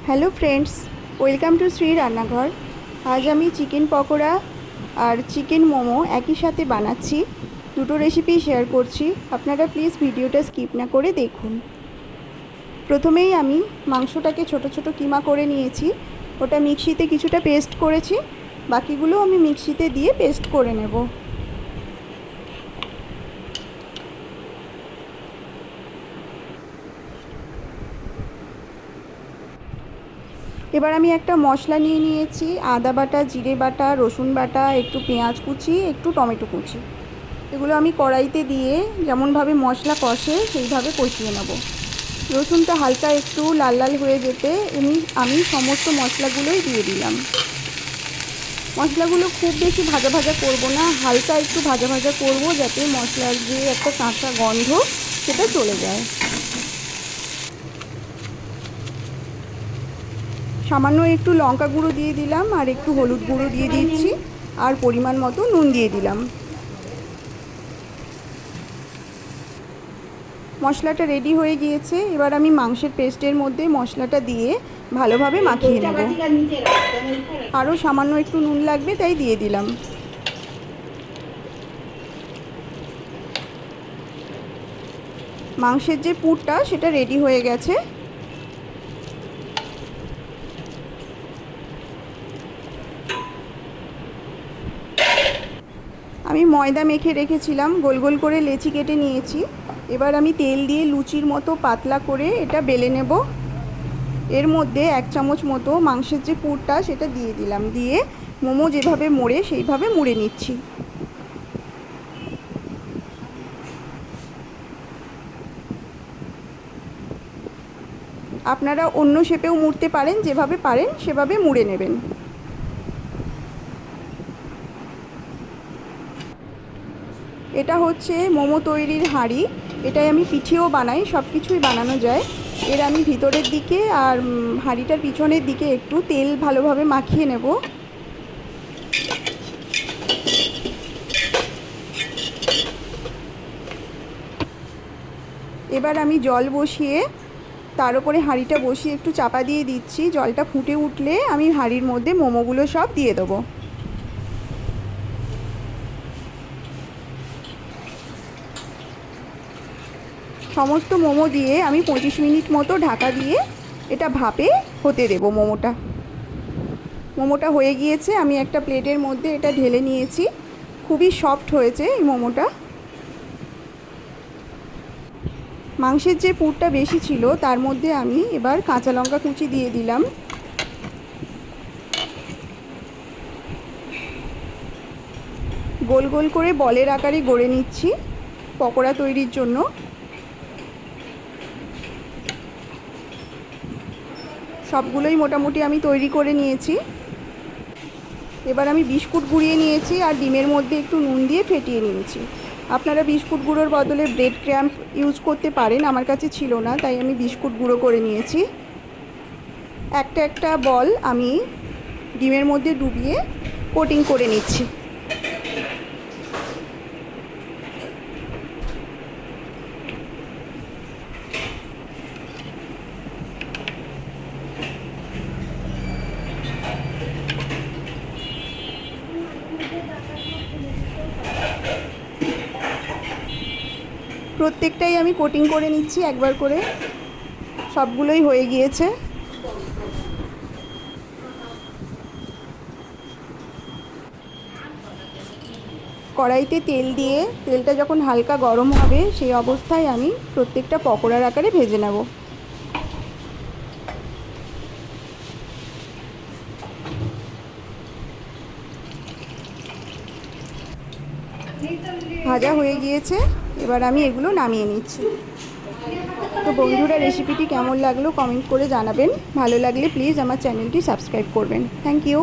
Hello friends, welcome to Shri রান্নাঘর। আজ আমি চিকেন পকোড়া আর চিকেন মোমো একই সাথে বানাচ্ছি। দুটো রেসিপি শেয়ার করছি, আপনারা প্লিজ ভিডিওটা স্কিপ না করে দেখুন। প্রথমেই আমি মাংসটাকে ছোট ছোট কিমা করে নিয়েছি, ওটা মিক্সিতে কিছুটা পেস্ট করেছি, বাকিগুলো আমি মিক্সিতে দিয়ে পেস্ট করে নেব। এবার আমি একটা মশলা নিয়ে নিয়েছি, আদা বাটা, জিরে বাটা, রসুন বাটা, একটু পেঁয়াজ কুচি, একটু টমেটো কুচি। এগুলো আমি কড়াইতে দিয়ে যেমনভাবে মশলা কষে সেইভাবে কষিয়ে নেব। রসুনটা হালকা একটু লাল লাল হয়ে যেতে আমি সমস্ত মশলাগুলোই দিয়ে দিলাম। মশলাগুলো খুব বেশি ভাজা ভাজা করব না, হালকা একটু ভাজা ভাজা করব, যাতে মশলার যে একটা কাঁচা গন্ধ সেটা চলে যায়। সামান্য একটু লঙ্কা গুঁড়ো দিয়ে দিলাম, আর একটু হলুদ গুঁড়ো দিয়ে দিচ্ছি, আর পরিমাণ মতো নুন দিয়ে দিলাম। মশলাটা রেডি হয়ে গিয়েছে। এবার আমি মাংসের পেস্টের মধ্যে মশলাটা দিয়ে ভালোভাবে মাখিয়ে নেব। আরও সামান্য একটু নুন লাগবে, তাই দিয়ে দিলাম। মাংসের যে পুরটা সেটা রেডি হয়ে গেছে। আমি ময়দা মেখে রেখেছিলাম, গোল গোল করে লেচি কেটে নিয়েছি। এবার আমি তেল দিয়ে লুচির মতো পাতলা করে এটা বেলে নেব। এর মধ্যে 1 চামচ মতো মাংসের যে পুরটা সেটা দিয়ে দিলাম, দিয়ে মোমো যেভাবে মোড়ে সেইভাবে মুড়ে নিচ্ছি। আপনারা অন্য শেপেও মুড়তে পারেন, যেভাবে পারেন সেভাবে মুড়ে নেবেন। এটা হচ্ছে মোমো তৈরির হাঁড়ি, এটাই আমি পিঠেও বানাই, সব কিছুই বানানো যায়। এর আমি ভিতরের দিকে আর হাঁড়িটার পিছনের দিকে একটু তেল ভালোভাবে মাখিয়ে নেব। এবার আমি জল বসিয়ে তার উপরে হাঁড়িটা বসিয়ে একটু চাপা দিয়ে দিচ্ছি। জলটা ফুটে উঠলে আমি হাঁড়ির মধ্যে মোমোগুলো সব দিয়ে দেবো। সমস্ত মোমো দিয়ে আমি 25 মিনিট মতো ঢাকা দিয়ে এটা ভাপে হতে দেব। মোমোটা হয়ে গিয়েছে, আমি একটা প্লেটের মধ্যে এটা ঢেলে নিয়েছি। খুবই সফট হয়েছে এই মোমোটা। মাংসের যে পুরটা বেশি ছিল তার মধ্যে আমি এবার কাঁচা লঙ্কা কুচি দিয়ে দিলাম। গোল গোল করে বলের আকারে গড়ে নিচ্ছি পকোড়া তৈরির জন্য। সবগুলোই মোটামুটি আমি তৈরি করে নিয়েছি। এবার আমি বিস্কুট গুঁড়িয়ে নিয়েছি আর ডিমের মধ্যে একটু নুন দিয়ে ফেটিয়ে নিয়েছি। আপনারা বিস্কুট গুঁড়োর বদলে ব্রেড ক্রাম্ব ইউজ করতে পারেন, আমার কাছে ছিল না তাই আমি বিস্কুট গুঁড়ো করে নিয়েছি। একটা একটা বল আমি ডিমের মধ্যে ডুবিয়ে কোটিং করে নিচ্ছি। প্রত্যেকটাই আমি কোটিং করে নিচ্ছি একবার করে। সবগুলোই হয়ে গিয়েছে। কড়াইতে তেল দিয়ে তেলটা যখন হালকা গরম হবে সেই অবস্থায় আমি প্রত্যেকটা পকোড়ার আকারে ভেজে নেব। ভাজা হয়ে গিয়েছে, এবার আমি এগুলো নামিয়ে নিচ্ছি। তো বন্ধুরা, রেসিপিটি কেমন লাগলো কমেন্ট করে জানাবেন। ভালো লাগলে প্লিজ আমার চ্যানেলটি সাবস্ক্রাইব করবেন। Thank you.